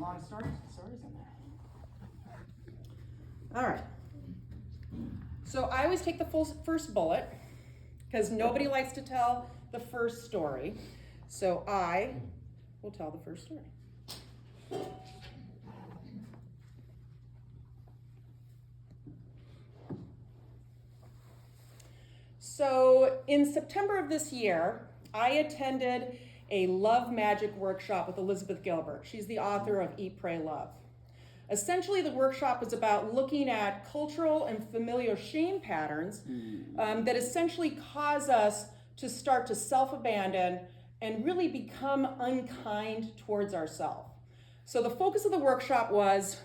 long stories in there. All right. So I always take the first bullet because nobody likes to tell the first story. So I will tell the first story. So in September of this year, I attended a love magic workshop with Elizabeth Gilbert. She's the author of Eat, Pray, Love. Essentially, the workshop was about looking at cultural and familial shame patterns that essentially cause us to start to self-abandon and really become unkind towards ourselves. So the focus of the workshop was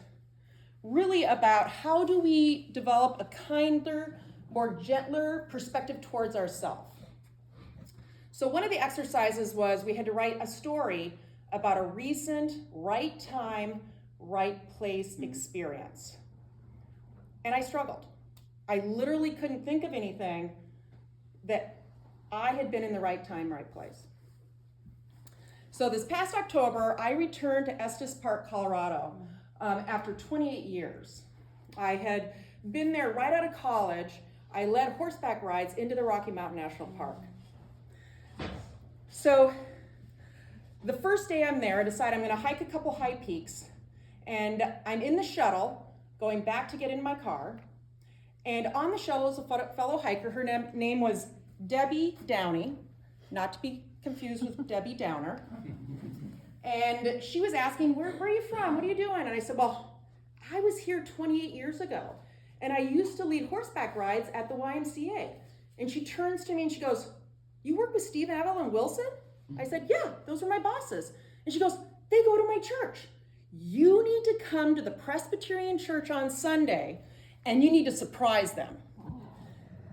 really about how do we develop a kinder, more gentler perspective towards ourselves. So one of the exercises was we had to write a story about a recent right time, right place experience. And I struggled. I literally couldn't think of anything that I had been in the right time, right place. So this past October, I returned to Estes Park, Colorado, after 28 years. I had been there right out of college. I led horseback rides into the Rocky Mountain National Park. So the first day I'm there, I decide I'm gonna hike a couple high peaks, and I'm in the shuttle going back to get in my car. And on the shuttle is a fellow hiker. Her name was Debbie Downey, not to be confused with Debbie Downer. And she was asking, where are you from? What are you doing? And I said, well, I was here 28 years ago, and I used to lead horseback rides at the YMCA. And she turns to me and she goes, you work with Steve and Evelyn Wilson? I said, yeah, those are my bosses. And she goes, they go to my church. You need to come to the Presbyterian church on Sunday, and you need to surprise them.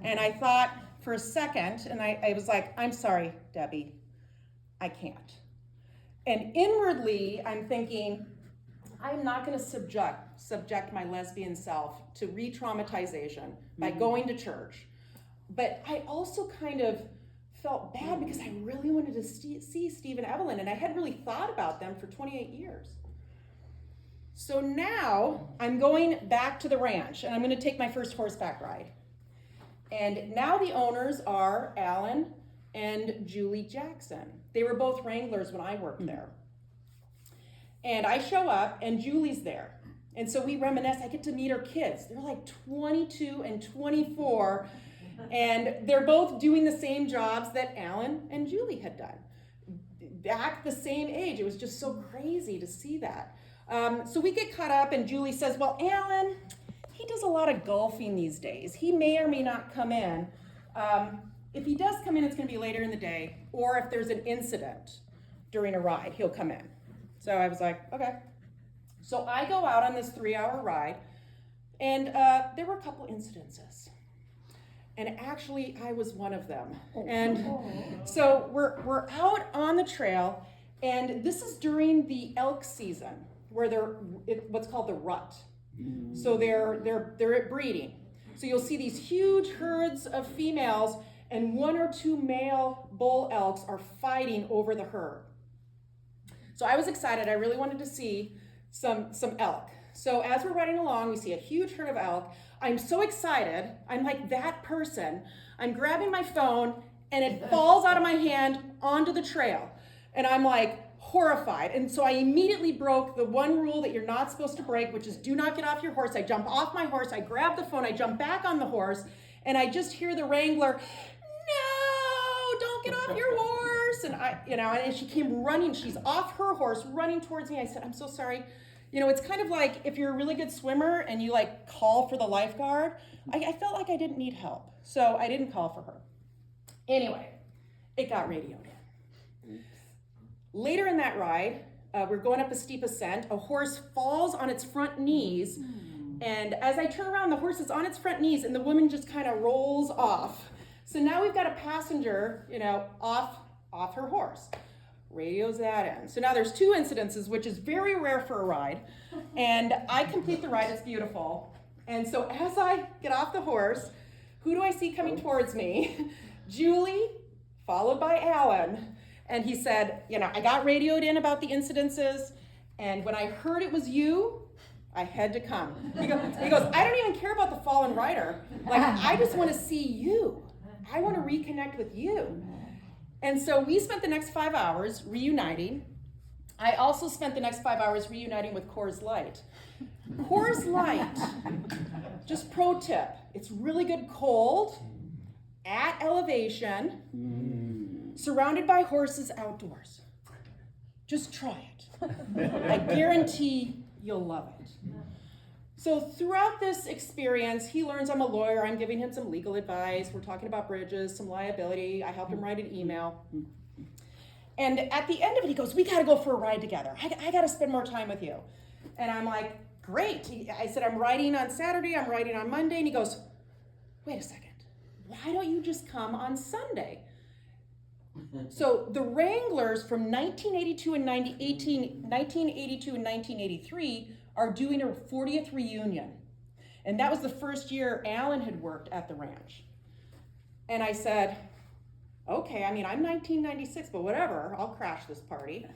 And I thought for a second, and I was like, I'm sorry, Debbie, I can't. And inwardly, I'm thinking, I'm not going to subject my lesbian self to re-traumatization by going to church. But I also kind of felt bad because I really wanted to see Steve and Evelyn, and I hadn't really thought about them for 28 years. So now I'm going back to the ranch, and I'm going to take my first horseback ride. And now the owners are Alan and Julie Jackson. They were both wranglers when I worked there. And I show up, and Julie's there. And so we reminisce. I get to meet her kids. They're like 22 and 24, and they're both doing the same jobs that Alan and Julie had done. Back the same age. It was just so crazy to see that. So we get caught up, and Julie says, well, Alan, he does a lot of golfing these days. He may or may not come in. If he does come in, it's going to be later in the day, or if there's an incident during a ride, he'll come in. So I was like, okay. So I go out on this 3-hour ride, and there were a couple incidences. And actually, I was one of them. And so we're out on the trail, and this is during the elk season, where they're what's called the rut. So they're at breeding. So you'll see these huge herds of females, and 1 or 2 male bull elks are fighting over the herd. So I was excited. I really wanted to see some elk. So as we're riding along, we see a huge herd of elk. I'm so excited. I'm like that person. I'm grabbing my phone, and it falls out of my hand onto the trail. And I'm like horrified. And so I immediately broke the one rule that you're not supposed to break, which is do not get off your horse. I jump off my horse. I grab the phone. I jump back on the horse. And I just hear the wrangler, no, don't get off your horse. And and she came running. She's off her horse, running towards me. I said, I'm so sorry. It's kind of like if you're a really good swimmer and you like call for the lifeguard. I felt like I didn't need help, so I didn't call for her. Anyway, it got radioed in. Later in that ride, we're going up a steep ascent. A horse falls on its front knees, and as I turn around, the horse is on its front knees, and the woman just kind of rolls off. So now we've got a passenger, off her horse. Radios that in. So now there's 2 incidences, which is very rare for a ride. And I complete the ride. It's beautiful. And so as I get off the horse, who do I see coming towards me? Julie, followed by Alan. And he said, I got radioed in about the incidences, And when I heard it was you, I had to come. He goes, I don't even care about the fallen rider. Like, I just want to see you. I want to reconnect with you. And so we spent the next 5 hours reuniting. I also spent the next 5 hours reuniting with Coors Light. Coors Light, just pro tip, it's really good cold, at elevation, surrounded by horses outdoors. Just try it. I guarantee you'll love it. So throughout this experience, he learns I'm a lawyer. I'm giving him some legal advice. We're talking about bridges, some liability. I helped him write an email. And at the end of it, he goes, we got to go for a ride together. I got to spend more time with you. And I'm like, great. I said, I'm writing on Saturday. I'm writing on Monday. And he goes, wait a second. Why don't you just come on Sunday? So the Wranglers from 1982 and 1983 are doing a 40th reunion. And that was the first year Alan had worked at the ranch. And I said, okay, I mean, I'm 1996, but whatever, I'll crash this party.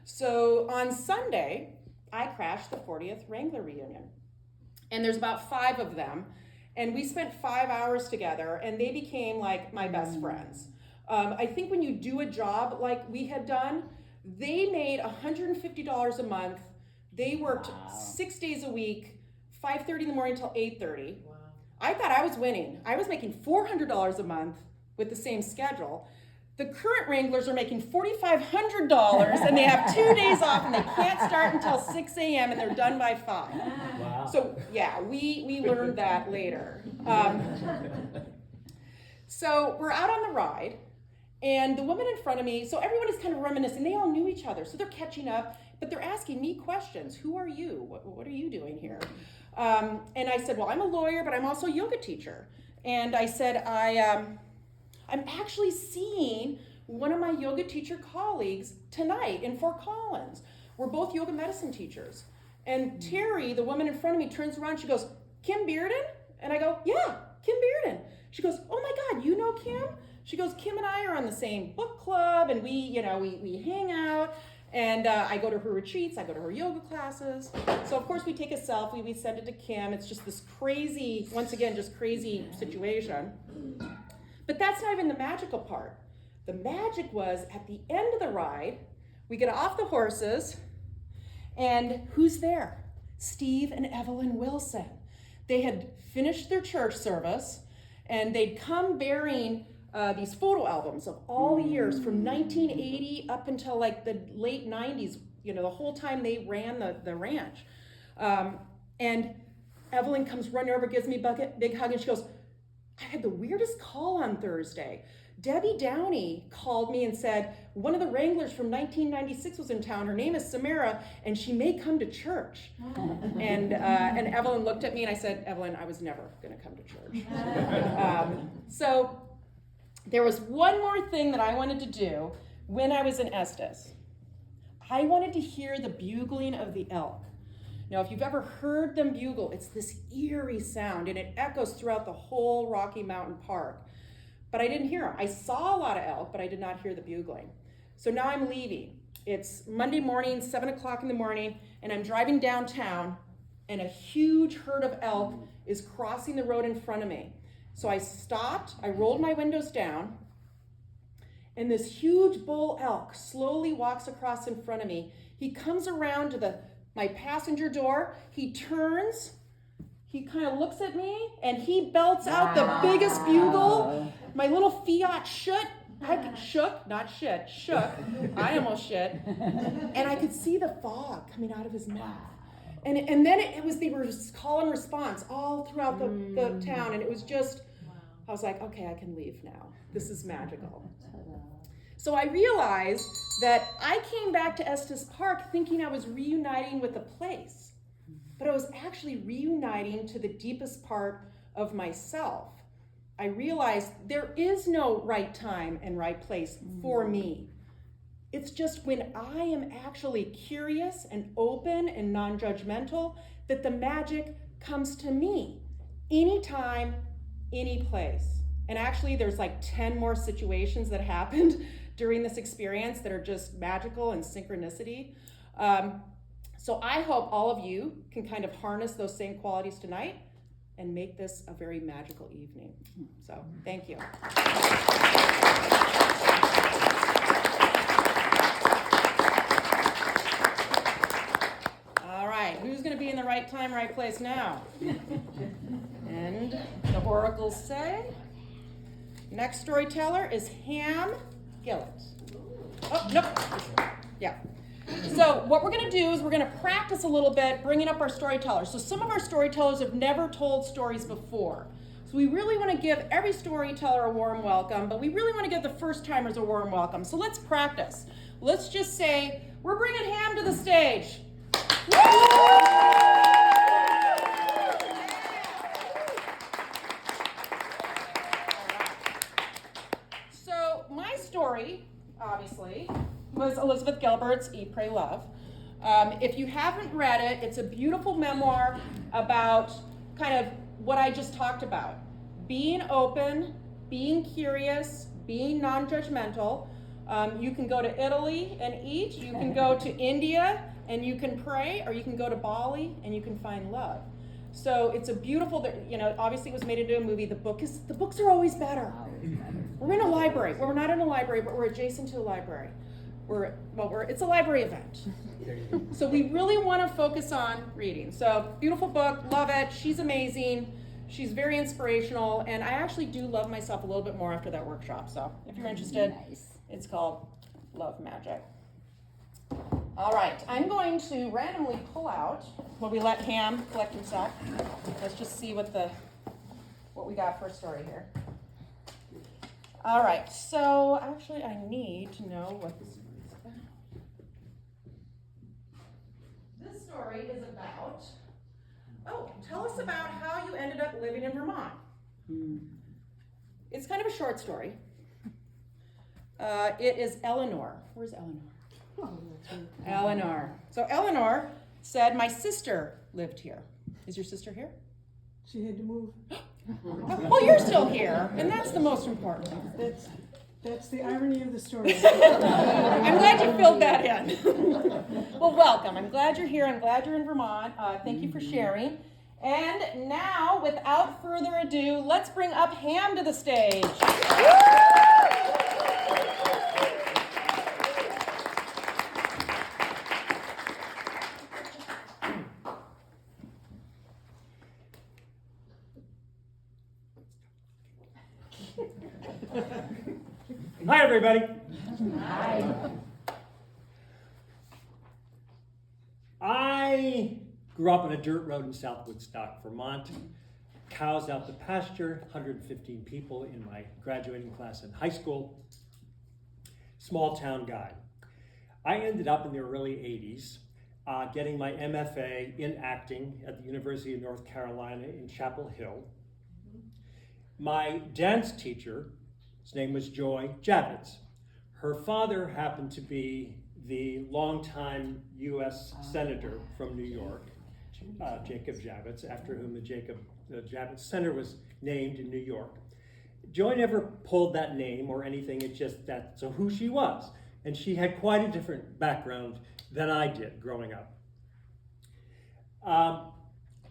So on Sunday, I crashed the 40th Wrangler reunion. And there's about 5 of them. And we spent 5 hours together, and they became like my best friends. I think when you do a job like we had done, they made $150 a month. They worked 6 days a week, 5:30 in the morning until 8:30. Wow. I thought I was winning. I was making $400 a month with the same schedule. The current Wranglers are making $4,500, and they have 2 days off, and they can't start until 6 a.m., and they're done by 5. Wow. So yeah, we learned that later. So we're out on the ride, and the woman in front of me, so everyone is kind of reminiscing. They all knew each other, so they're catching up, but they're asking me questions. Who are you? What are you doing here? And I said, well, I'm a lawyer, but I'm also a yoga teacher. And I said, I'm actually seeing one of my yoga teacher colleagues tonight in Fort Collins. We're both yoga medicine teachers. And Terry, the woman in front of me, turns around, she goes, Kim Bearden? And I go, yeah, Kim Bearden. She goes, oh my God, you know Kim? She goes, Kim and I are on the same book club, and we hang out. And I go to her retreats, I go to her yoga classes. So of course we take a selfie, we send it to Kim. It's just this crazy, once again, just crazy situation. But that's not even the magical part. The magic was at the end of the ride, we get off the horses, and who's there? Steve and Evelyn Wilson. They had finished their church service, and they'd come bearing these photo albums of all the years from 1980 up until like the late 90s, the whole time they ran the ranch. And Evelyn comes running over, gives me a big hug, and she goes, I had the weirdest call on Thursday. Debbie Downey called me and said, one of the Wranglers from 1996 was in town. Her name is Samara, and she may come to church. And Evelyn looked at me, and I said, Evelyn, I was never going to come to church. So there was one more thing that I wanted to do when I was in Estes. I wanted to hear the bugling of the elk. Now, if you've ever heard them bugle, it's this eerie sound, and it echoes throughout the whole Rocky Mountain Park. But I didn't hear them. I saw a lot of elk, but I did not hear the bugling. So now I'm leaving. It's Monday morning, 7 o'clock in the morning, and I'm driving downtown, and a huge herd of elk is crossing the road in front of me. So I stopped, I rolled my windows down, and this huge bull elk slowly walks across in front of me. He comes around to my passenger door, he turns, he kind of looks at me, and he belts out the biggest bugle. My little Fiat shook. I almost shit. And I could see the fog coming out of his mouth. And then they were just call and response all throughout the town, and it was just, I was like, okay, I can leave now. This is magical. So I realized that I came back to Estes Park thinking I was reuniting with a place, but I was actually reuniting to the deepest part of myself. I realized there is no right time and right place for me. It's just when I am actually curious and open and non-judgmental that the magic comes to me. Anytime, any place. And actually there's like 10 more situations that happened during this experience that are just magical and synchronicity. So I hope all of you can kind of harness those same qualities tonight and make this a very magical evening. So thank you. All right, who's going to be in the right time, right place now? And the oracles say, next storyteller is Ham Gillett. Oh, nope. Yeah. So what we're going to do is we're going to practice a little bit bringing up our storytellers. So some of our storytellers have never told stories before. So we really want to give every storyteller a warm welcome, but we really want to give the first timers a warm welcome. So let's practice. Let's just say, we're bringing Ham to the stage. So my story, obviously, was Elizabeth Gilbert's Eat, Pray, Love. If you haven't read it, it's a beautiful memoir about kind of what I just talked about. Being open, being curious, being non-judgmental. You can go to Italy and eat, you can go to India and you can pray, or you can go to Bali and you can find love. So it's a beautiful, obviously it was made into a movie. The books are always better. We're in a library. Well, we're not in a library, but we're adjacent to a library. It's a library event. So we really want to focus on reading. So beautiful book, love it. She's amazing. She's very inspirational, and I actually do love myself a little bit more after that workshop. So if you're interested, It's called Love Magic. All right, I'm going to randomly pull out while we let Ham collect himself. Let's just see what we got for a story here. All right, so actually I need to know what this story is about. This story is about, tell us about how you ended up living in Vermont. It's kind of a short story. It is Eleanor. Where's Eleanor? Oh, that's right. Eleanor. So Eleanor said, my sister lived here. Is your sister here? She had to move. Well, you're still here, and that's the most important thing. That's the irony of the story. I'm glad you filled that in. Well, welcome. I'm glad you're here. I'm glad you're in Vermont. Thank you for sharing. And now, without further ado, let's bring up Ham to the stage. Hi, everybody. Hi. I grew up on a dirt road in South Woodstock, Vermont. Cows out the pasture, 115 people in my graduating class in high school. Small town guy. I ended up in the early 80s getting my MFA in acting at the University of North Carolina in Chapel Hill. My dance teacher, his name was Joy Javits. Her father happened to be the longtime U.S. Senator from New York, Jacob Javits, after whom the Javits Center was named in New York. Joy never pulled that name or anything, it's just that's who she was. And she had quite a different background than I did growing up.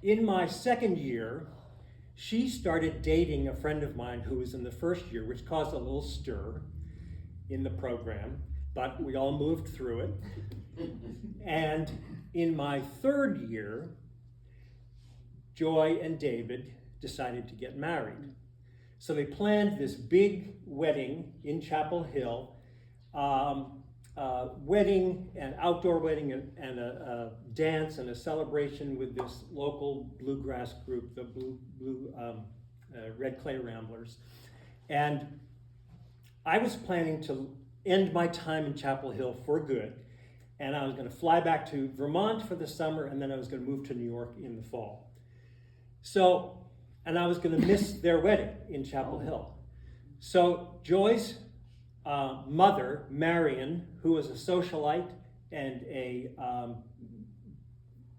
In my second year, she started dating a friend of mine who was in the first year, which caused a little stir in the program, but we all moved through it. And in my third year, Joy and David decided to get married. So they planned this big wedding in Chapel Hill, wedding, an outdoor wedding, and a dance and a celebration with this local bluegrass group, the Red Clay Ramblers. And I was planning to end my time in Chapel Hill for good, and I was going to fly back to Vermont for the summer, and then I was going to move to New York in the fall. So, and I was going to miss their wedding in Chapel Hill. So Joy's mother, Marion, who was a socialite and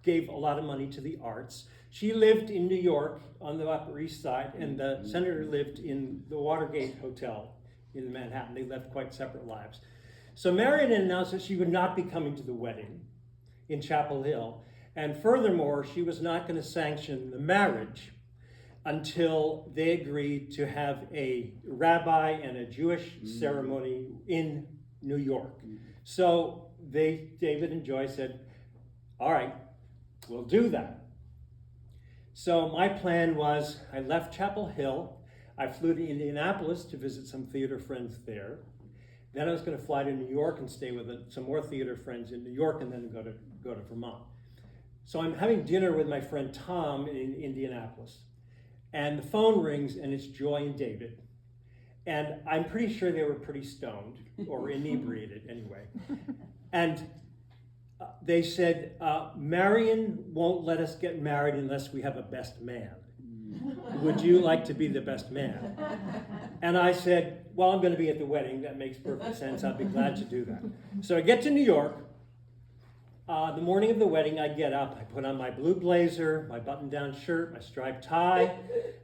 gave a lot of money to the arts. She lived in New York on the Upper East Side, and the senator lived in the Watergate Hotel in Manhattan. They led quite separate lives. So Marion announced that she would not be coming to the wedding, in Chapel Hill. And furthermore, she was not going to sanction the marriage until they agreed to have a rabbi and a Jewish ceremony in New York. So David and Joy said, all right, we'll do that. So my plan was, I left Chapel Hill, I flew to Indianapolis to visit some theater friends there. Then I was going to fly to New York and stay with some more theater friends in New York, and then go to Vermont. So I'm having dinner with my friend Tom in Indianapolis, and the phone rings, and it's Joy and David. And I'm pretty sure they were pretty stoned, or inebriated anyway. And they said, Marion won't let us get married unless we have a best man. Would you like to be the best man? And I said, well, I'm going to be at the wedding. That makes perfect sense. I'd be glad to do that. So I get to New York. The morning of the wedding, I get up. I put on my blue blazer, my button-down shirt, my striped tie,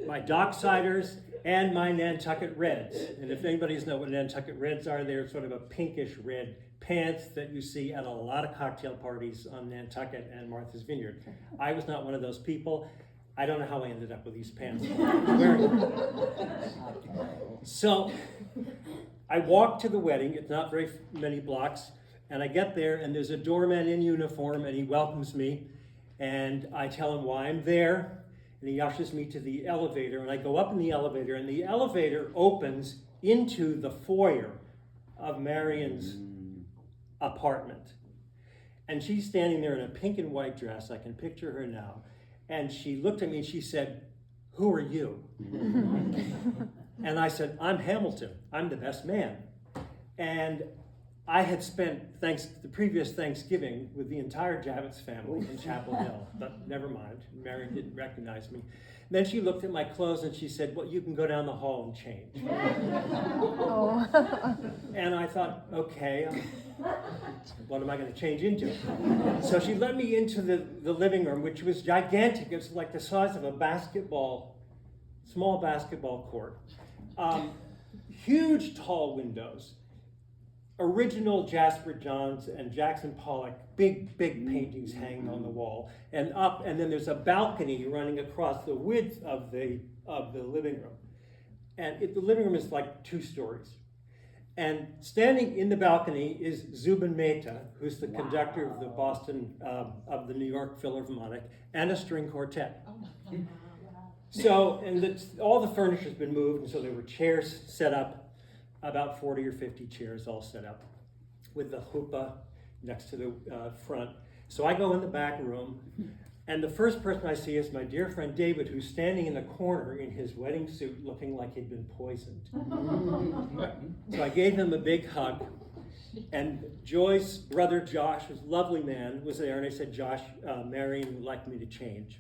my Docksiders, and my Nantucket Reds. And if anybody knows what Nantucket Reds are, they're sort of a pinkish red pants that you see at a lot of cocktail parties on Nantucket and Martha's Vineyard. I was not one of those people. I don't know how I ended up with these pants. So I walk to the wedding. It's not very many blocks. And I get there, and there's a doorman in uniform, and he welcomes me. And I tell him why I'm there. And he ushers me to the elevator. And I go up in the elevator, and the elevator opens into the foyer of Marion's apartment. And she's standing there in a pink and white dress. I can picture her now. And she looked at me and she said, who are you? And I said, I'm Hamilton. I'm the best man. And I had spent the previous Thanksgiving with the entire Javits family in Chapel Hill, but never mind. Marion didn't recognize me. And then she looked at my clothes and she said, well, you can go down the hall and change. And I thought, okay, what am I going to change into? So she led me into the living room, which was gigantic. It was like the size of a small basketball court. Huge, tall windows. Original Jasper Johns and Jackson Pollock, big paintings hanging on the wall, and then there's a balcony running across the width of the living room. And the living room is like 2 stories. And standing in the balcony is Zubin Mehta, who's the conductor of the of the New York Philharmonic, and a string quartet. So, all the furniture's been moved, and so there were chairs set up, about 40 or 50 chairs all set up, with the chuppah next to the front. So I go in the back room, and the first person I see is my dear friend David, who's standing in the corner in his wedding suit looking like he'd been poisoned. So I gave him a big hug, and Joy's brother Josh, who's a lovely man, was there, and I said, Josh, Marion would like me to change.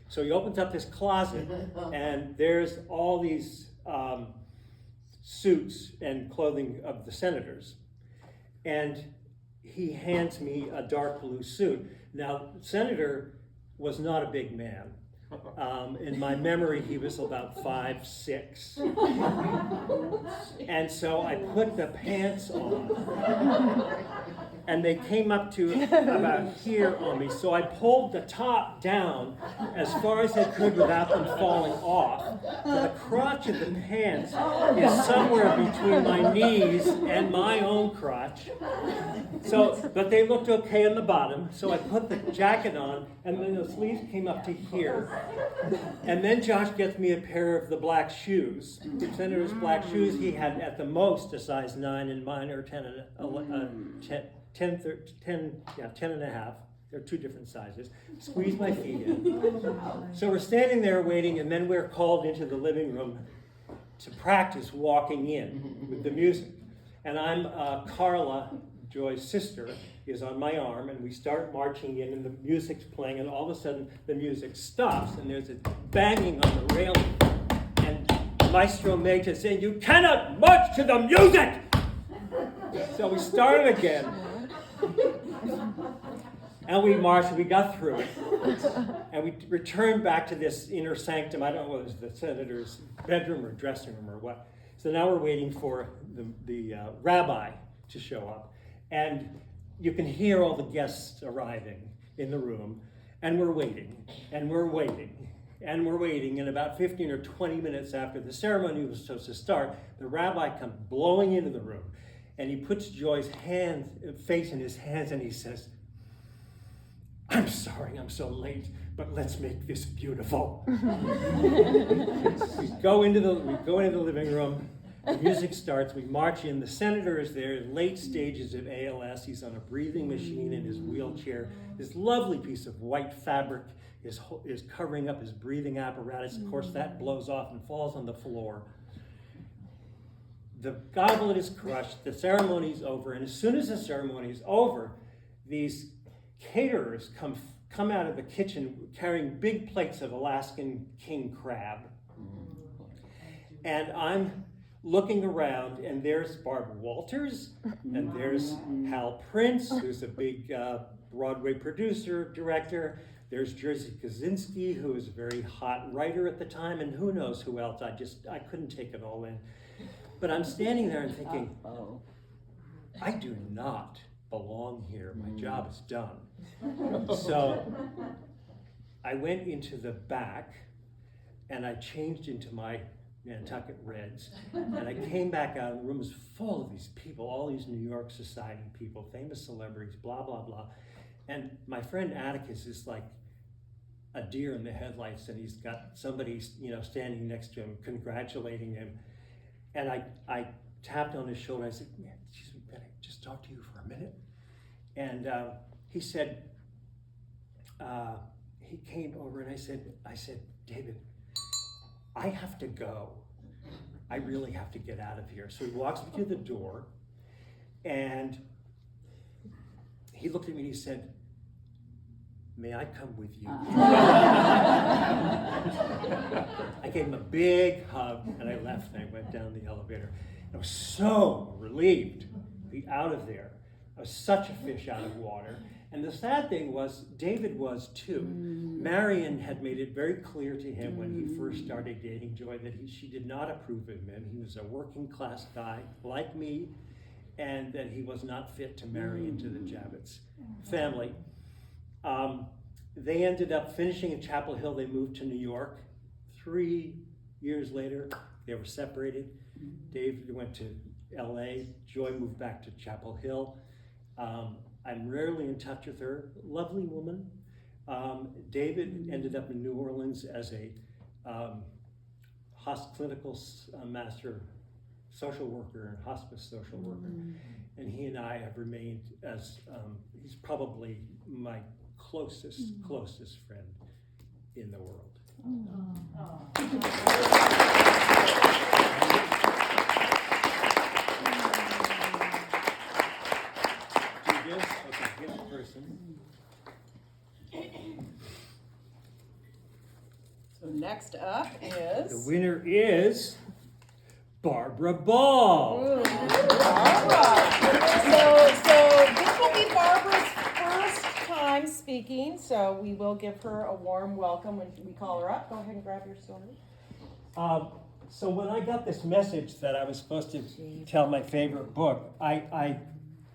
So he opens up this closet, and there's all these suits and clothing of the senators. And he hands me a dark blue suit. Now, Senator was not a big man. In my memory, he was about 5'6". And so I put the pants on, and they came up to about here on me. So I pulled the top down as far as I could without them falling off. So the crotch of the pants is somewhere between my knees and my own crotch. But they looked okay on the bottom. So I put the jacket on, and then the sleeves came up to here. And then Josh gets me a pair of the black shoes. The Senator's black shoes, he had at the most a size 9, and mine are 10 and a half. They're 2 different sizes. Squeeze my feet in. So we're standing there waiting, and then we're called into the living room to practice walking in with the music. And I'm Carla, Joy's sister, is on my arm, and we start marching in, and the music's playing, and all of a sudden the music stops, and there's a banging on the railing, and Maestro Mehta saying, "You cannot march to the music!" So we started again, and we marched, and we got through it, and we returned back to this inner sanctum. I don't know whether it was the senator's bedroom or dressing room or what. So now we're waiting for the rabbi to show up. And you can hear all the guests arriving in the room, and we're waiting, and we're waiting, and we're waiting, and about 15 or 20 minutes after the ceremony was supposed to start, the rabbi comes blowing into the room, and he puts Joy's face in his hands, and he says, "I'm sorry I'm so late, but let's make this beautiful." We go into the living room, the music starts, we march in, the senator is there, late stages of ALS, he's on a breathing machine in his wheelchair, this lovely piece of white fabric is covering up his breathing apparatus. Of course, that blows off and falls on the floor. The goblet is crushed, the ceremony's over, and as soon as the ceremony is over, these caterers come out of the kitchen carrying big plates of Alaskan king crab. And I'm looking around, and there's Barbara Walters, and there's Hal Prince, who's a big Broadway producer, director. There's Jerzy Kosinski, who was a very hot writer at the time, and who knows who else. I couldn't take it all in. But I'm standing there and thinking, I do not belong here. My job is done. So I went into the back, and I changed into my Nantucket Reds, and I came back out, and the room was full of these people, all these New York society people, famous celebrities, blah, blah, blah. And my friend Atticus is like a deer in the headlights, and he's got somebody, standing next to him, congratulating him. And I tapped on his shoulder. I said, "Man, can I just talk to you for a minute?" And he said, he came over, and I said, "David, I have to go. I really have to get out of here." So he walks me to the door, and he looked at me and he said, "May I come with you?" I gave him a big hug, and I left, and I went down the elevator. I was so relieved to be out of there. I was such a fish out of water. And the sad thing was, David was too. Marion had made it very clear to him when he first started dating Joy that she did not approve of him. He was a working class guy like me, and that he was not fit to marry into the Javits family. They ended up finishing in Chapel Hill. They moved to New York. 3 years later, they were separated. David went to LA. Joy moved back to Chapel Hill. I'm rarely in touch with her. Lovely woman. David ended up in New Orleans as a clinical master social worker and hospice social worker. And he and I have remained as, he's probably my closest friend in the world. Okay, get the person. So next up is... The winner is Barbara Ball. Ooh, Barbara. So this will be Barbara's first time speaking, so we will give her a warm welcome when we call her up. Go ahead and grab your story. So when I got this message that I was supposed to tell my favorite book,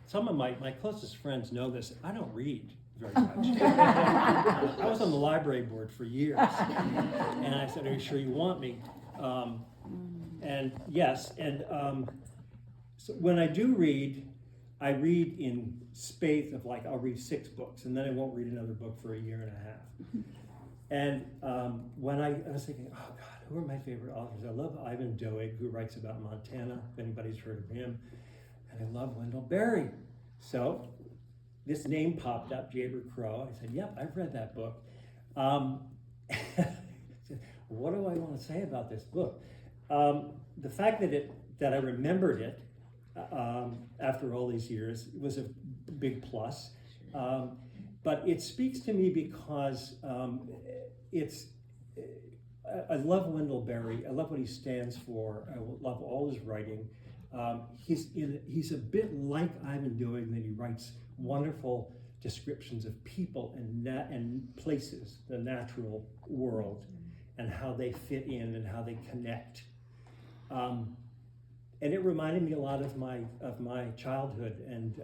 some of my closest friends know this. I don't read very much. I was on the library board for years, and I said, "Are you sure you want me?" And yes, and so when I do read, I read in spades of I'll read 6 books, and then I won't read another book for a year and a half. And when I was thinking, oh God, who are my favorite authors? I love Ivan Doig, who writes about Montana, if anybody's heard of him. And I love Wendell Berry. So this name popped up, Jayber Crow. I said, yep, I've read that book. What do I want to say about this book? The fact that I remembered it after all these years was a big plus. But it speaks to me because I love Wendell Berry. I love what he stands for. I love all his writing. He's a bit like Ivan Doig, that he writes wonderful descriptions of people and places, the natural world, and how they fit in and how they connect. And it reminded me a lot of my childhood and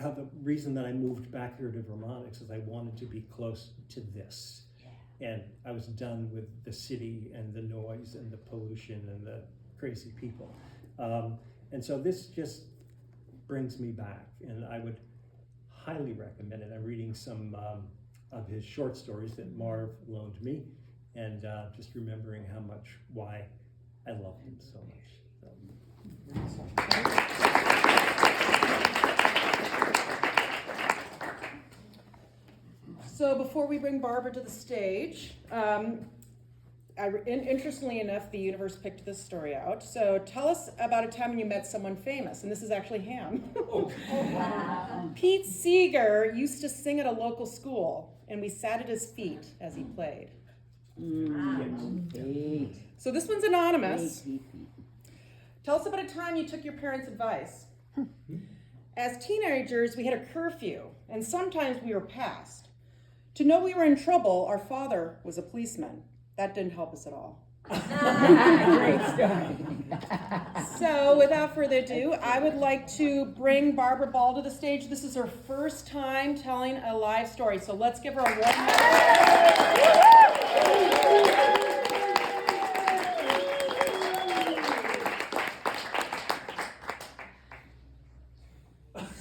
how the reason that I moved back here to Vermont is because I wanted to be close to this. And I was done with the city and the noise and the pollution and the crazy people. And so this just brings me back, and I would highly recommend it. I'm reading some of his short stories that Marv loaned me, and just remembering why I loved him so much. So before we bring Barbara to the stage, interestingly enough, the universe picked this story out. So tell us about a time when you met someone famous, and this is actually Ham. Oh, wow. Pete Seeger used to sing at a local school, and we sat at his feet as he played. So this one's anonymous. Tell us about a time you took your parents' advice. As teenagers, we had a curfew, and sometimes we were passed. To know we were in trouble, our father was a policeman. That didn't help us at all. Great story. So without further ado, I would like to bring Barbara Ball to the stage. This is her first time telling a live story, so let's give her a warm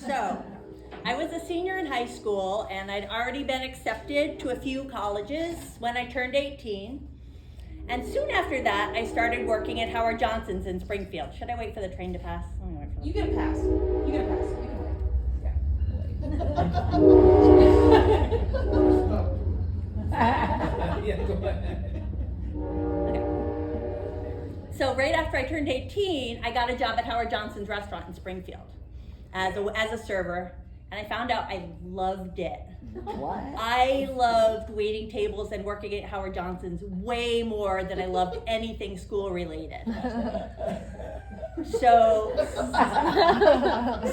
So, I was a senior in high school, and I'd already been accepted to a few colleges when I turned 18. And soon after that, I started working at Howard Johnson's in Springfield. Should I wait for the train to pass? I'm gonna wait for the You get a pass. You get a pass. You can wait. Yeah, go ahead. Okay. So right after I turned 18, I got a job at Howard Johnson's restaurant in Springfield as a server, and I found out I loved it. What? I loved waiting tables and working at Howard Johnson's way more than I loved anything school related. So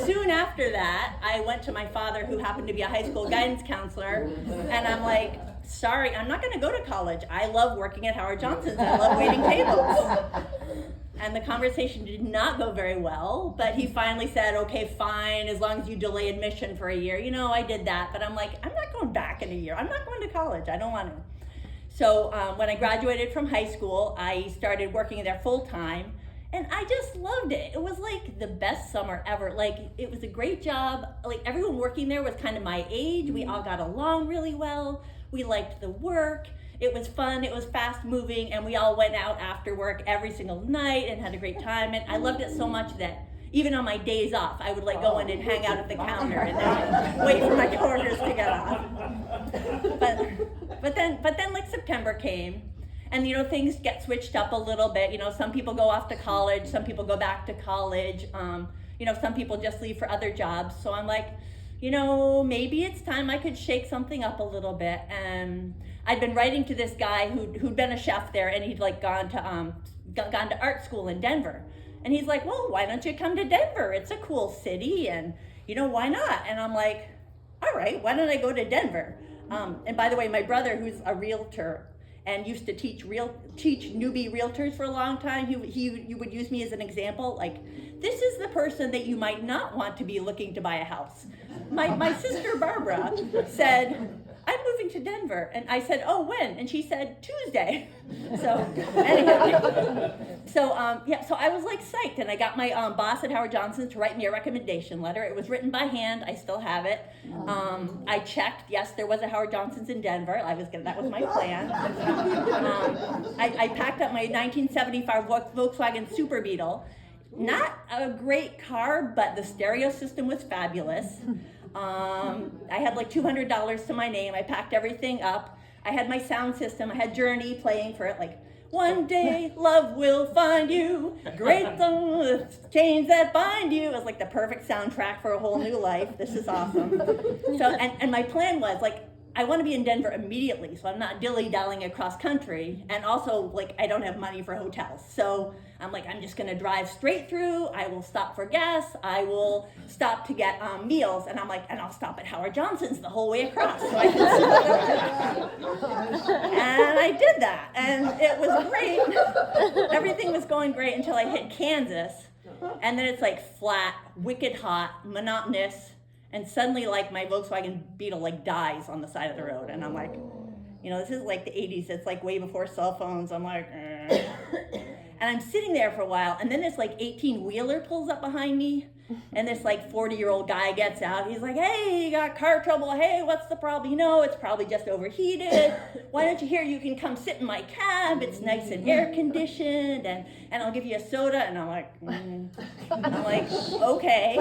soon after that, I went to my father, who happened to be a high school guidance counselor, and I'm like, sorry, I'm not gonna go to college. I love working at Howard Johnson's. I love waiting tables. And the conversation did not go very well, but he finally said, okay, fine, as long as you delay admission for a year. You know, I did that, but I'm like, I'm not going back in a year. I'm not going to college. I don't want to. So when I graduated from high school, I started working there full time, and I just loved it. It was like the best summer ever. Like, it was a great job. Like, everyone working there was kind of my age. We all got along really well. We liked the work. It was fun, it was fast moving, and we all went out after work every single night and had a great time. And I loved it so much that even on my days off, I would like go in and hang out at the counter and then wait for my coworkers to get off. But then like September came, and you know, things get switched up a little bit. You know, some people go off to college, some people go back to college. You know, some people just leave for other jobs. So I'm like, you know, maybe it's time I could shake something up a little bit. And I'd been writing to this guy who'd been a chef there, and he'd like gone to art school in Denver. And he's like, well, why don't you come to Denver? It's a cool city, and you know, why not? And I'm like, all right, why don't I go to Denver? And by the way, my brother, who's a realtor and used to teach newbie realtors for a long time, he would use me as an example. Like, this is the person that you might not want to be looking to buy a house. My sister Barbara said, I'm moving to Denver. And I said, oh, when? And she said, Tuesday. So anyway, so I was like psyched, and I got my boss at Howard Johnson's to write me a recommendation letter. It was written by hand. I still have it. I checked. Yes, there was a Howard Johnson's in Denver. That was my plan. I packed up my 1975 Volkswagen Super Beetle. Not a great car, but the stereo system was fabulous. I had like $200 to my name. I packed everything up. I had my sound system. I had Journey playing for it, like, one day love will find you, great the chains that bind you. It was like the perfect soundtrack for a whole new life. This is awesome. So, and my plan was like, I want to be in Denver immediately, so I'm not dilly-dallying across country, and also like I don't have money for hotels. So I'm like, I'm just going to drive straight through. I will stop for gas. I will stop to get meals, and I'm like, and I'll stop at Howard Johnson's the whole way across. So I can and I did that, and it was great. Everything was going great until I hit Kansas, and then it's like flat, wicked hot, monotonous. And suddenly, like, my Volkswagen Beetle, like, dies on the side of the road. And I'm like, you know, this is like the 80s. It's like way before cell phones. I'm like, And I'm sitting there for a while. And then this, like, 18-wheeler pulls up behind me. And this, like, 40-year-old guy gets out. He's like, hey, you got car trouble. Hey, what's the problem? You know, it's probably just overheated. Why don't you hear you can come sit in my cab? It's nice and air conditioned. And I'll give you a soda. And I'm like, I'm like, okay.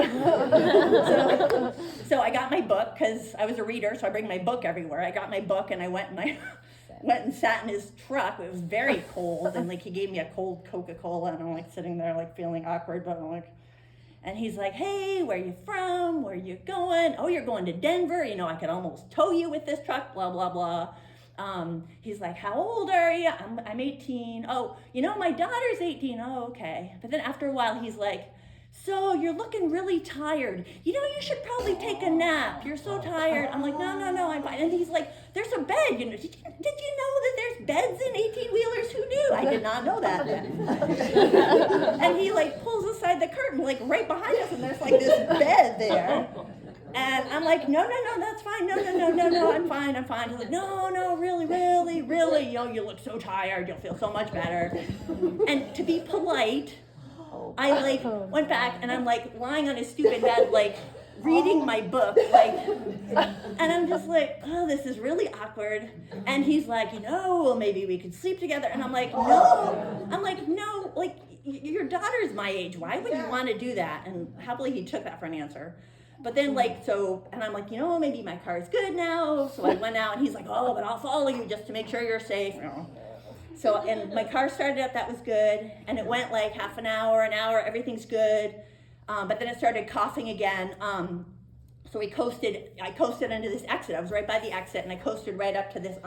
So I got my book because I was a reader, so I bring my book everywhere. I got my book and I went and sat in his truck. It was very cold, and like he gave me a cold Coca-Cola, and I'm like sitting there like feeling awkward, but I'm like, and he's like, hey, where you from? Where you going? Oh, you're going to Denver? You know, I could almost tow you with this truck, blah, blah, blah. He's like, how old are you? I'm 18. Oh, you know, my daughter's 18. Oh, okay. But then after a while, he's like, so you're looking really tired. You know, you should probably take a nap. You're so tired. I'm like, no, I'm fine. And he's like, there's a bed. You know, did you know that there's beds in 18-wheelers? Who knew? I did not know that then. And he like pulls aside the curtain like right behind us, and there's like this bed there. And I'm like, no, that's fine. No, I'm fine. He's like, no, really, you know, you look so tired. You'll feel so much better. And to be polite, I like went back and I'm like lying on his stupid bed, like reading my book, like, and I'm just like, oh, this is really awkward. And he's like, you know, well, maybe we could sleep together. And I'm like, no, like your daughter's my age. Why would you want to do that? And happily he took that for an answer. But then like, so, and I'm like, you know, maybe my car's good now. So I went out and he's like, oh, but I'll follow you just to make sure you're safe. You know. So, and my car started up, that was good. And it went like half an hour, everything's good. But then it started coughing again. So I coasted into this exit. I was right by the exit and I coasted right up to this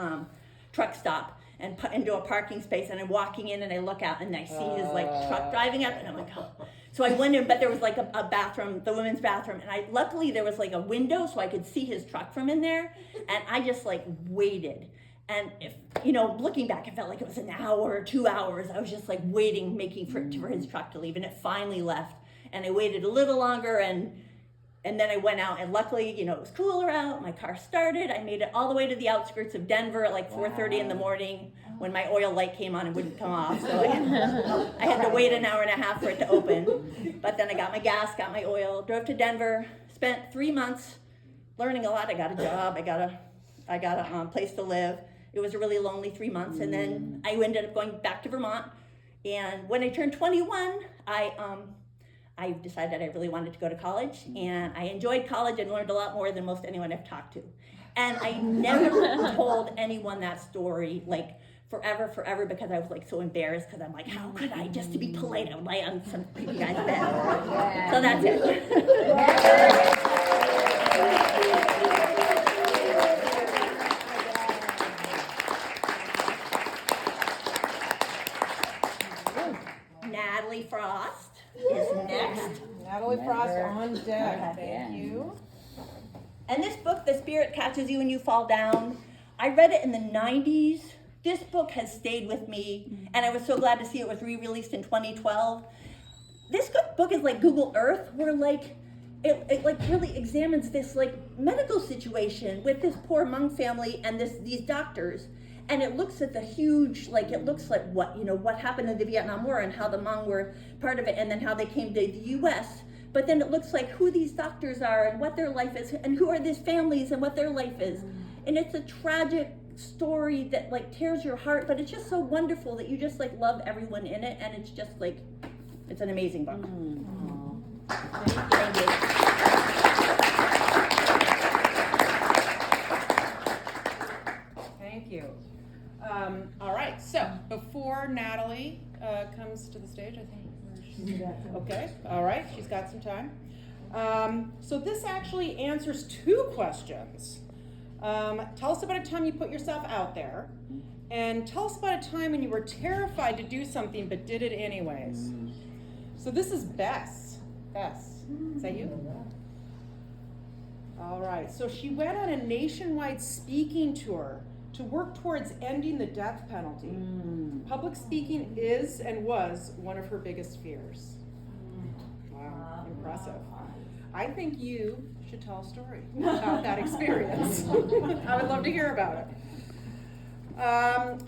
truck stop and put into a parking space. And I'm walking in and I look out and I see his like truck driving up and I'm like, oh. So I went in, but there was like a bathroom, the women's bathroom. And luckily there was like a window so I could see his truck from in there. And I just like waited. And if, you know, looking back, it felt like it was an hour or 2 hours. I was just like waiting, making for his truck to leave, and it finally left. And I waited a little longer, and then I went out, and luckily, you know, it was cooler out. My car started. I made it all the way to the outskirts of Denver at like 4:30 in the morning when my oil light came on and wouldn't come off. So I had to wait an hour and a half for it to open. But then I got my gas, got my oil, drove to Denver, spent 3 months learning a lot. I got a job. I got a place to live. It was a really lonely 3 months, and then I ended up going back to Vermont. And when I turned 21, I decided I really wanted to go to college, and I enjoyed college and learned a lot more than most anyone I've talked to. And I never told anyone that story, like forever, because I was like so embarrassed, because I'm like, how could I, just to be polite, I would lie on some creepy guy's bed. So that's it. Natalie Frost is next. Natalie Frost on deck. Thank you. And this book, The Spirit Catches You When You Fall Down, I read it in the 90s. This book has stayed with me, and I was so glad to see it was re-released in 2012. This book is like Google Earth, where like it like really examines this like medical situation with this poor Hmong family and these doctors. And it looks at the huge, like it looks like what happened in the Vietnam War and how the Hmong were part of it, and then how they came to the U.S. But then it looks like who these doctors are and what their life is, and who are these families and what their life is. And it's a tragic story that like tears your heart, but it's just so wonderful that you just like love everyone in it, and it's just like, it's an amazing book. Thank you. Thank you. All right, so before Natalie comes to the stage, I think. Okay, all right, she's got some time. So this actually answers 2 questions. Tell us about a time you put yourself out there, and tell us about a time when you were terrified to do something but did it anyways. So this is Bess. Bess, is that you? All right, so she went on a nationwide speaking tour to work towards ending the death penalty. Public speaking is and was one of her biggest fears. Wow, impressive. I think you should tell a story about that experience. I would love to hear about it.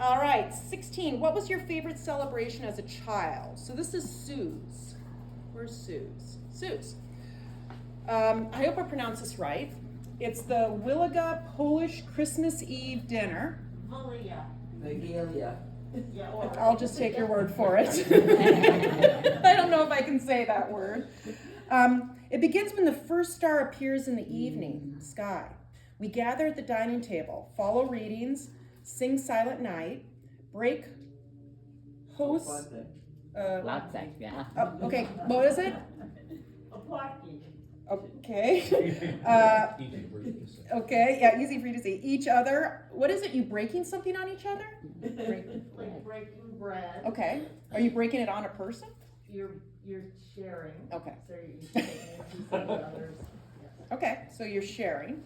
All right, 16. What was your favorite celebration as a child? So this is Sue's. Where's Sue's? Sue's. I hope I pronounced this right. It's the Williga Polish Christmas Eve dinner. Regalia. I'll just take your word for it. I don't know if I can say that word. It begins when the first star appears in the evening sky. We gather at the dining table, follow readings, sing Silent Night, break hosts. Yeah. Okay, what is it? Okay. Okay, yeah, easy for you to see. Each other. What is it? You breaking something on each other? Like breaking bread. Okay. Are you breaking it on a person? You're sharing. Okay. So you're taking a piece of the others. Okay, so you're sharing.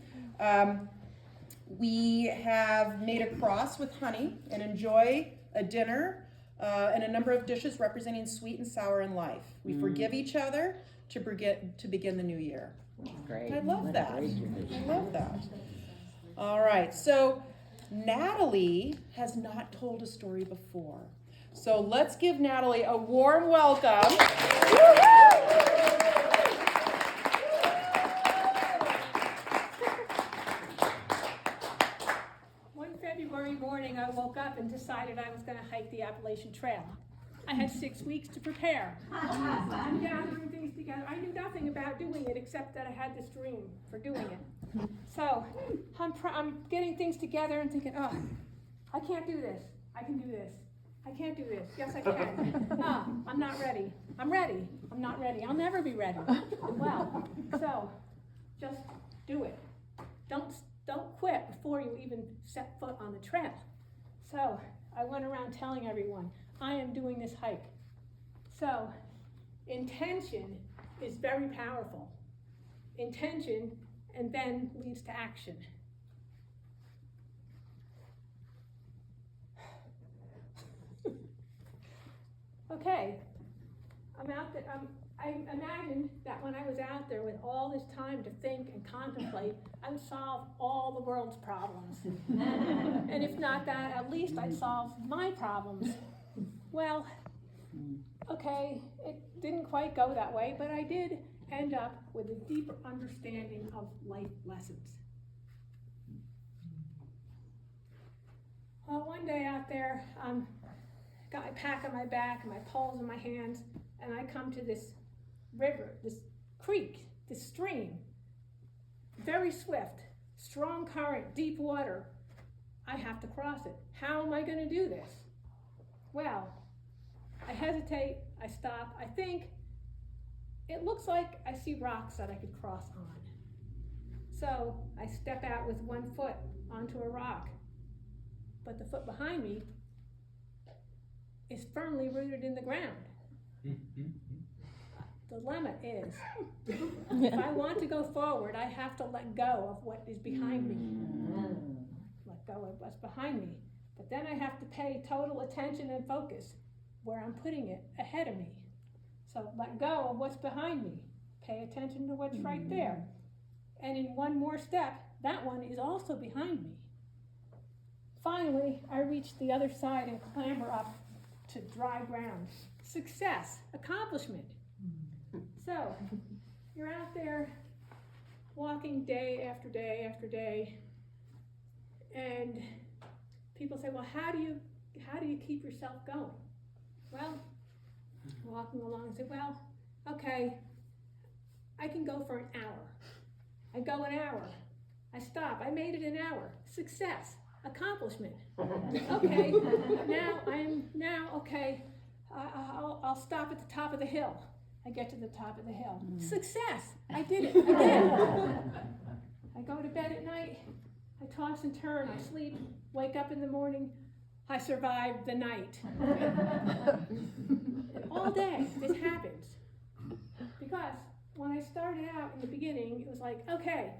We have made a cross with honey and enjoy a dinner and a number of dishes representing sweet and sour in life. We forgive each other to begin the new year. Great. I love What a that. great tradition. I love that. All right, so Natalie has not told a story before. So let's give Natalie a warm welcome. One February morning, I woke up and decided I was going to hike the Appalachian Trail. I had 6 weeks to prepare. I'm gathering things together. I knew nothing about doing it except that I had this dream for doing it. So I'm getting things together and thinking, oh, I can't do this. I can do this. I can't do this. Yes, I can. I'm not ready. I'm ready. I'm not ready. I'll never be ready. Well, so just do it. Don't quit before you even set foot on the trail. So I went around telling everyone, I am doing this hike. So intention is very powerful. Intention and then leads to action. Okay, I'm out there. I imagined that when I was out there with all this time to think and contemplate, I would solve all the world's problems. And if not that, at least I'd solve my problems. Well, okay, it didn't quite go that way, but I did end up with a deeper understanding of life lessons. Well, one day out there, got my pack on my back and my poles in my hands, and I come to this river, this creek, this stream, very swift, strong current, deep water. I have to cross it. How am I going to do this? Well, I hesitate, I stop, I think, it looks like I see rocks that I could cross on. So I step out with one foot onto a rock, but the foot behind me is firmly rooted in the ground. The dilemma is, if I want to go forward, I have to let go of what is behind me. Let go of what's behind me. But then I have to pay total attention and focus where I'm putting it ahead of me. So let go of what's behind me. Pay attention to what's right there. And in one more step, that one is also behind me. Finally, I reach the other side and clamber up to dry ground. Success, accomplishment. So, you're out there walking day after day after day, and people say, well, how do you keep yourself going? Well, walking along and say, well, okay, I can go for an hour. I go an hour. I stop. I made it an hour. Success, accomplishment. Okay, okay, I'll stop at the top of the hill. I get to the top of the hill. Success, I did it again. I go to bed at night. I toss and turn. I sleep, wake up in the morning. I survived the night. All day, this happens. Because when I started out in the beginning, it was like, okay,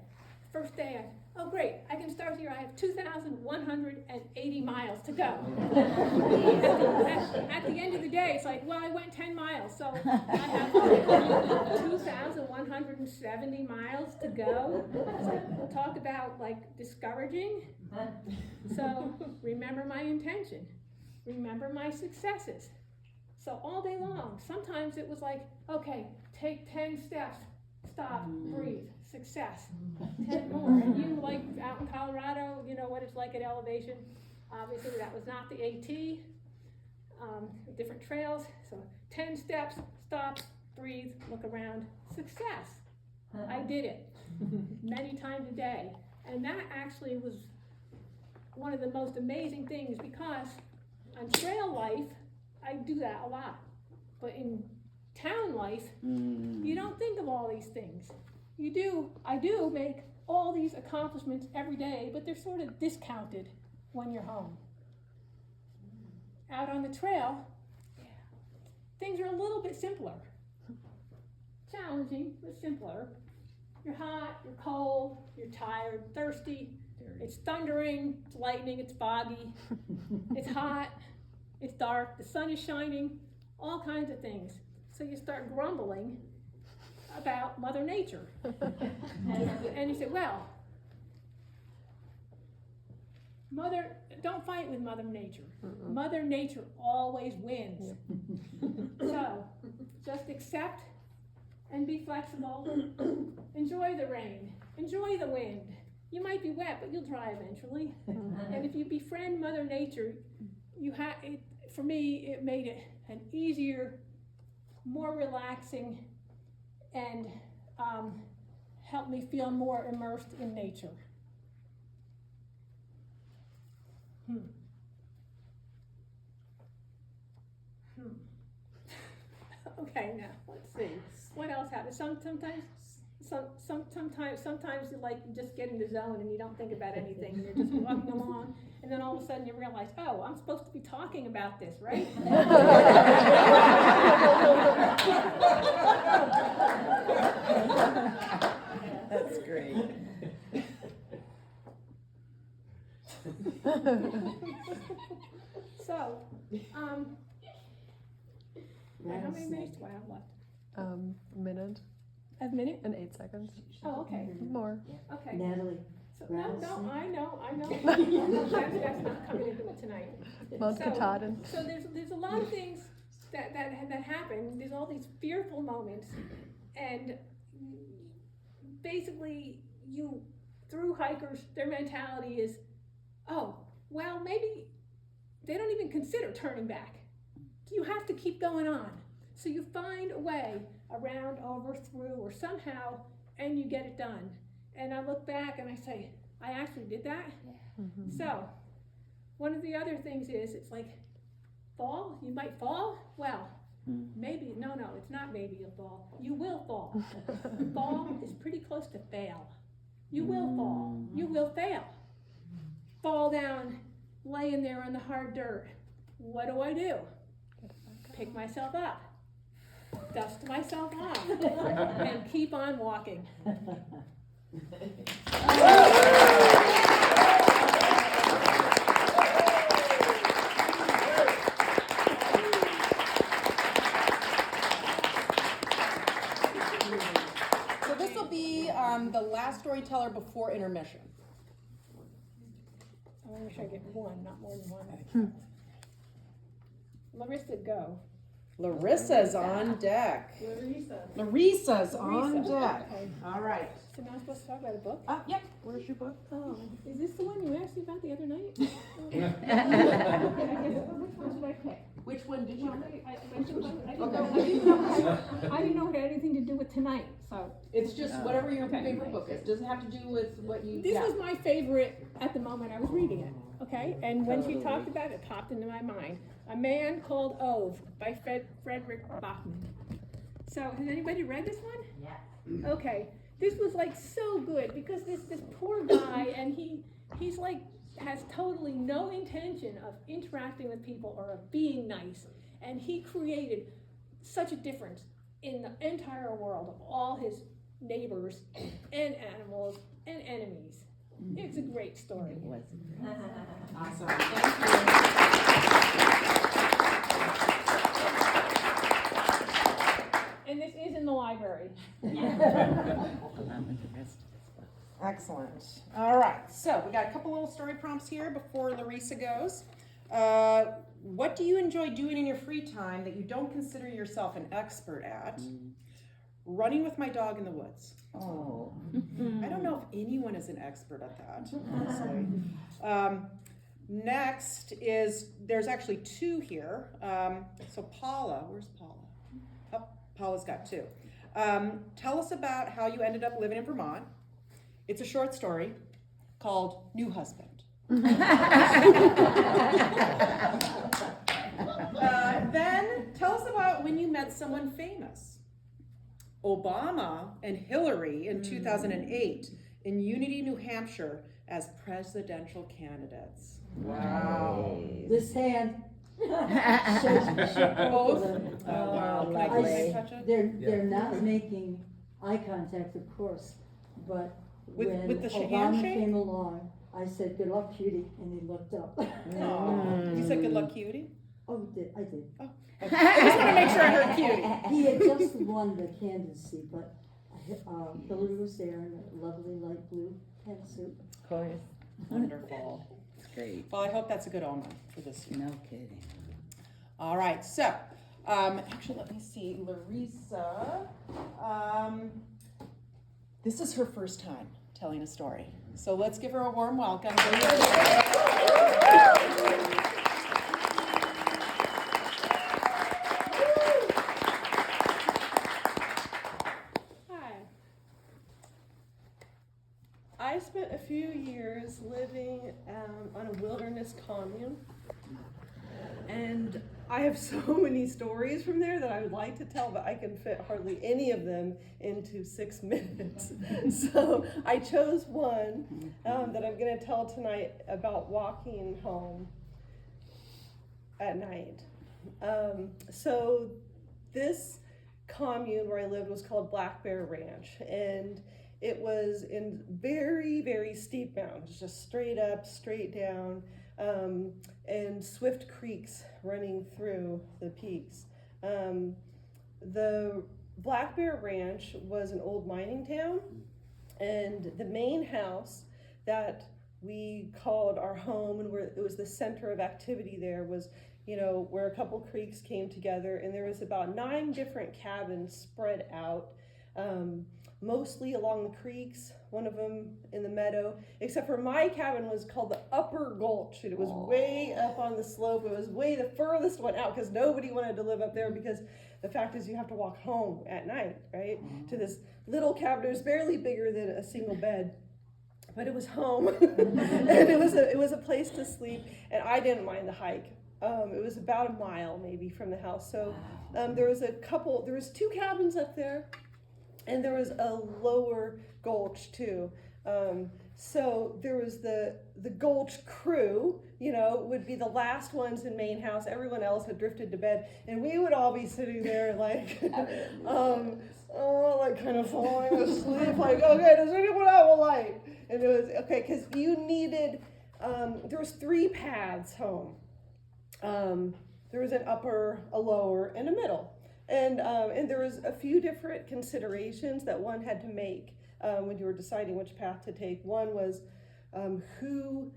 first day, oh great, I can start here. I have 2,180 miles to go. At the end of the day, it's like, well, I went 10 miles, so I have 2,170 miles to go. It's like, talk about like discouraging. So remember my intention. Remember my successes. So all day long, sometimes it was like, okay, take 10 steps, stop, breathe, success, 10 more. And you, like out in Colorado, you know what it's like at elevation. Obviously that was not the AT, different trails. So 10 steps, stop, breathe, look around, success. I did it many times a day. And that actually was one of the most amazing things, because on trail life, I do that a lot. But in town life, you don't think of all these things. You do, I do make all these accomplishments every day, but they're sort of discounted when you're home. Out on the trail, things are a little bit simpler. Challenging, but simpler. You're hot, you're cold, you're tired, thirsty, it's thundering, it's lightning, it's foggy, it's hot, it's dark, the sun is shining, all kinds of things. So you start grumbling about Mother Nature. And you say, well, don't fight with Mother Nature. Mother Nature always wins. So just accept and be flexible. Enjoy the rain, enjoy the wind. You might be wet, but you'll dry eventually. And if you befriend Mother Nature, for me, it made it an easier, more relaxing, and helped me feel more immersed in nature. Okay, now let's see. What else happens? Sometimes you just get in the zone and you don't think about anything. And you're just walking along, and then all of a sudden you realize, oh, I'm supposed to be talking about this, right? That's great. So, how many minutes do I have left? Minute A minute? and 8 seconds. Oh, okay. More. Okay. Natalie. So, no, I know. That's not coming into it tonight. Mount Katahdin. So there's a lot of things that happen. There's all these fearful moments, and basically through hikers, their mentality is, oh, well, maybe they don't even consider turning back. You have to keep going on. So you find a way around, over, through, or somehow, and you get it done. And I look back and I say, I actually did that? Mm-hmm. So, one of the other things is, it's like, fall? You might fall? Well, maybe, no, it's not maybe you'll fall. You will fall. Fall is pretty close to fail. You will fall. You will fail. Fall down, laying there on the hard dirt. What do? Pick myself up, dust myself off, and keep on walking. So this will be the last storyteller before intermission. I wish I get one, not more than one. Larissa, go. Larissa's on deck. Larissa's on deck. Okay. All right. So now I'm supposed to talk about a book? Yep. Where's your book? Oh, is this the one you asked me about the other night? Okay, I guess, which one should I pick? Which one did you? Well, I didn't know it had anything to do with tonight, so. It's just whatever your Okay. favorite book is. Doesn't have to do with what you. This was my favorite at the moment I was reading it, okay? And when she talked about it, it popped into my mind. A Man Called Ove by Frederick Bachman. So, has anybody read this one? Yeah. Okay, this was like so good because this poor guy, and he's like has totally no intention of interacting with people or of being nice, and he created such a difference in the entire world of all his neighbors and animals and enemies. It's a great story. It was. Awesome. Thank And this is in the library. Along with the rest of this book. Excellent. All right, so we got a couple little story prompts here before Larissa goes. What do you enjoy doing in your free time that you don't consider yourself an expert at? Running with my dog in the woods. Oh. I don't know if anyone is an expert at that, honestly. Next is, there's actually two here. So Paula, where's Paula? Oh, Paula's got two. Tell us about how you ended up living in Vermont. It's a short story called New Husband. Then tell us about when you met someone famous. Obama and Hillary in 2008 in Unity, New Hampshire as presidential candidates. Wow. This hand Both? both. Oh, wow. Can I lovely. touch it? They're not making eye contact, of course, but when With the Obama handshake? came along, I said, "Good luck, cutie," and he looked up. Aw. You said good luck, cutie? Oh, I did. I just want to make sure I heard cutie. He had just won the candidacy, but Hillary was there in a lovely light blue pantsuit. Of course. Wonderful. It's great. Well, I hope that's a good omen for this year. No kidding. All right, so, actually, let me see, Larissa, this is her first time telling a story. So let's give her a warm welcome. Hi. I spent a few years living on a wilderness commune, and I have so many stories from there that I would like to tell, but I can fit hardly any of them into 6 minutes. So I chose one that I'm going to tell tonight about walking home at night. So this commune where I lived was called Black Bear Ranch, and it was in very, very steep mountains, just straight up, straight down, and swift creeks running through the peaks. The Black Bear Ranch was an old mining town, and the main house that we called our home and where it was the center of activity there was, you know, where a couple creeks came together, and there was about 9 different cabins spread out, mostly along the creeks, one of them in the meadow, except for my cabin was called the Upper Gulch, and it was way up on the slope. It was way the furthest one out because nobody wanted to live up there, because the fact is you have to walk home at night, right, to this little cabin. It was barely bigger than a single bed, but it was home. And it was a place to sleep, and I didn't mind the hike. It was about a mile maybe from the house. So there was 2 cabins up there, and there was a lower gulch too. So there was the gulch crew, you know, would be the last ones in main house. Everyone else had drifted to bed, and we would all be sitting there like, like kind of falling asleep, like, okay, does anyone have a light? And it was, okay, because you needed, there was 3 paths home. There was an upper, a lower, and a middle. And there was a few different considerations that one had to make when you were deciding which path to take. One was who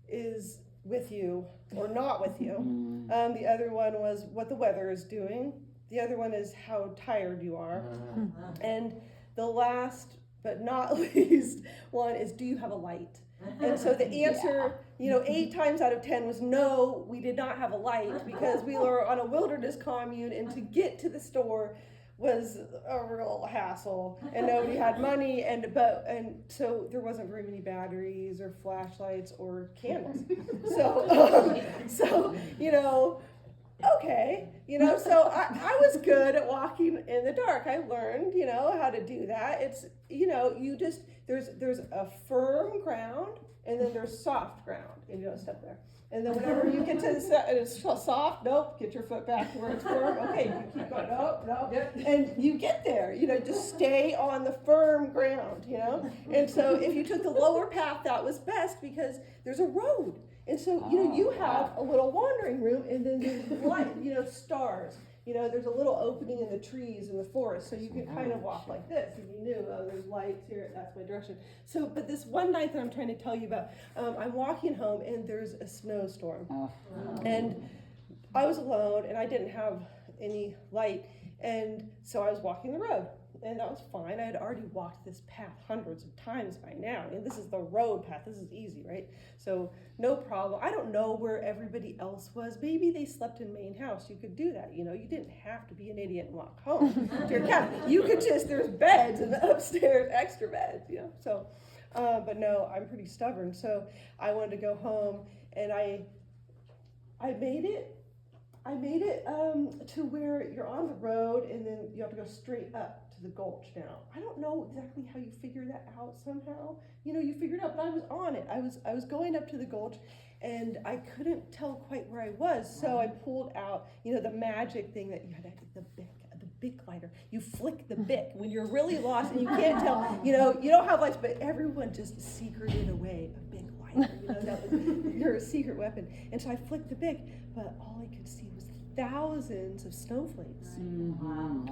is with you or not with you. The other one was what the weather is doing. The other one is how tired you are. And the last but not least one is, do you have a light? And so the answer, you know, 8 times out of 10 was no, we did not have a light, because we were on a wilderness commune, and to get to the store was a real hassle, and nobody had money, and so there wasn't very many batteries or flashlights or candles. So you know, okay, you know, so I was good at walking in the dark. I learned, you know, how to do that. It's, you know, there's a firm ground, and then there's soft ground, and you don't step there. And then whenever you get to and it's soft, nope, get your foot back to where it's firm. Okay, you keep going, nope. And you get there, just stay on the firm ground, And so if you took the lower path, that was best because there's a road. And so, you have a little wandering room, and then there's light, stars. There's a little opening in the trees in the forest, so you can kind of walk like this, and you knew, oh, there's lights here, that's my direction. So, but this one night that I'm trying to tell you about, I'm walking home, and there's a snowstorm. And I was alone, and I didn't have any light, and so I was walking the road. And that was fine. I had already walked this path hundreds of times by now. And this is the road path. This is easy, right? So no problem. I don't know where everybody else was. Maybe they slept in main house. You could do that. You didn't have to be an idiot and walk home to your cabin. You could there's beds in the upstairs, extra beds, So, but no, I'm pretty stubborn. So I wanted to go home, and I made it. To where you're on the road, and then you have to go straight up to the gulch now. I don't know exactly how you figure that out somehow. You figure it out, but I was on it. I was going up to the gulch, and I couldn't tell quite where I was, so I pulled out, the magic thing that you had, the Bic lighter. You flick the Bic when you're really lost and you can't tell, you don't have lights, but everyone just secreted away a Bic lighter. That was your secret weapon. And so I flicked the Bic, but all I could see was thousands of snowflakes.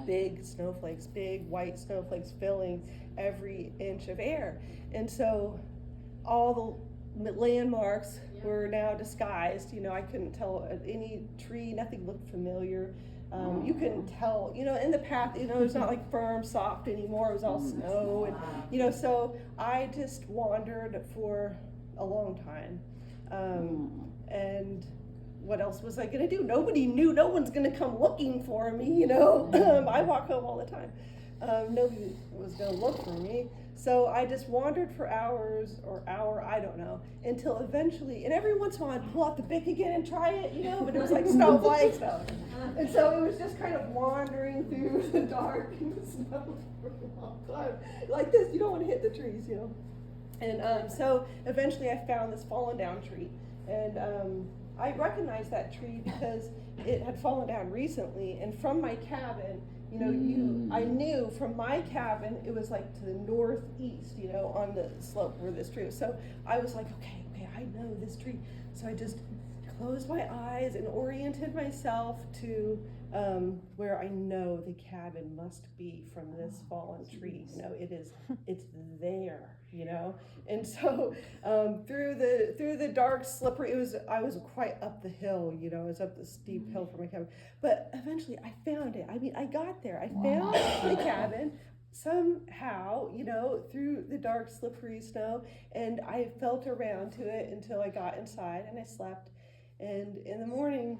Big snowflakes, big white snowflakes filling every inch of air. And so all the landmarks were now disguised. I couldn't tell any tree, nothing looked familiar. You couldn't tell, in the path, it's not like firm, soft anymore. It was all snow. And, so I just wandered for a long time. And what else was I going to do? Nobody knew. No one's going to come looking for me, I walk home all the time. Nobody was going to look for me. So I just wandered for hours or hour, I don't know, until eventually, and every once in a while I'd pull out the Bic again and try it, but it was like snowflakes. And so it was just kind of wandering through the dark and the snow for a long time. Like this, you don't want to hit the trees, And so eventually I found this fallen down tree. And I recognized that tree because it had fallen down recently. And from my cabin, I knew from my cabin, it was like to the northeast, on the slope where this tree was. So I was like, okay, I know this tree. So I just closed my eyes and oriented myself to where I know the cabin must be from this fallen tree. It's there, And so through the dark, slippery, I was quite up the hill, I was up the steep hill from my cabin. But eventually I found it. I got there. I found the cabin somehow, through the dark, slippery snow, and I felt around to it until I got inside and I slept. And in the morning,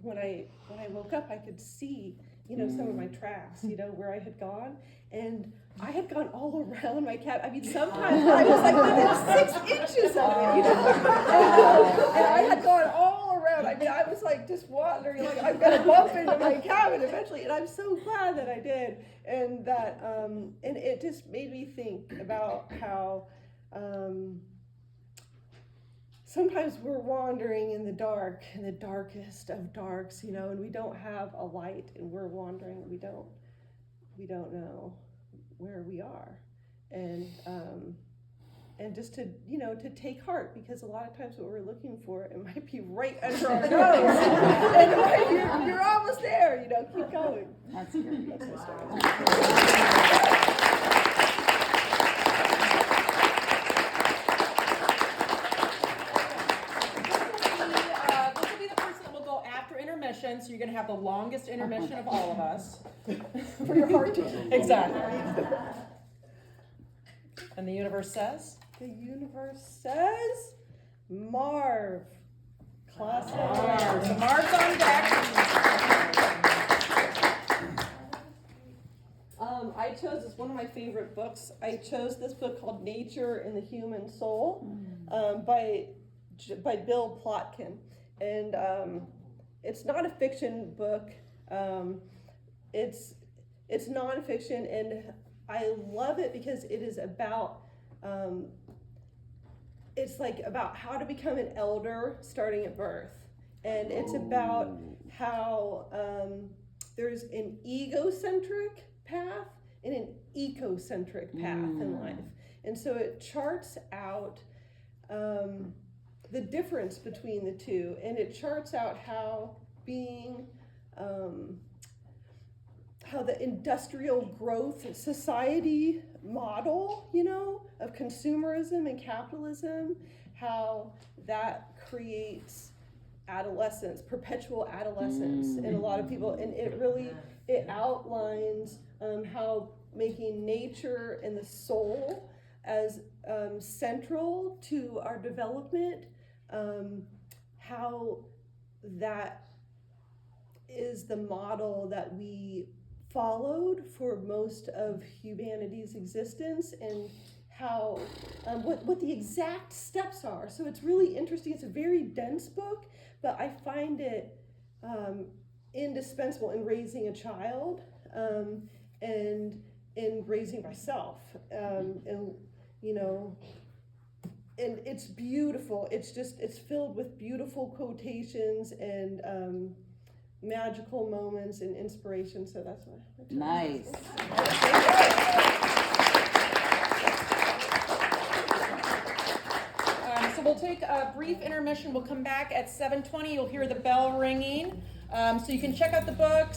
when I woke up, I could see, some of my tracks, where I had gone, and I had gone all around my cabin. Sometimes I was like within 6 inches of it, and I had gone all around. I was like just wandering, like I'm gonna bump into my cabin eventually, and I'm so glad that I did, and that, and it just made me think about how. Sometimes we're wandering in the dark, in the darkest of darks, and we don't have a light, and we're wandering. We don't know where we are, and just to take heart, because a lot of times what we're looking for, it might be right under our nose, and you're almost there. Keep going. That's good. That's my story. So you're going to have the longest intermission of all of us for your heart to exactly. And the universe says? The universe says Marv. Classic. Marv. So Marv's on deck. I chose this, one of my favorite books. I chose this book called Nature and the Human Soul by Bill Plotkin. And it's not a fiction book. It's nonfiction, and I love it because it is about, it's like about how to become an elder starting at birth. And it's about how there's an egocentric path and an ecocentric path in life. And so it charts out the difference between the two, and it charts out how being how the industrial growth society model, you know, of consumerism and capitalism, how that creates adolescence, perpetual adolescence in a lot of people. And it really, it outlines how making nature and the soul as central to our development, how that is the model that we followed for most of humanity's existence, and how what the exact steps are. So it's really interesting. It's a very dense book, but I find it indispensable in raising a child and in raising myself, and you know, and it's beautiful. It's just, it's filled with beautiful quotations and magical moments and inspiration. So that's why. Nice. So we'll take a brief intermission. We'll come back at 7:20. You'll hear the bell ringing. So you can check out the books.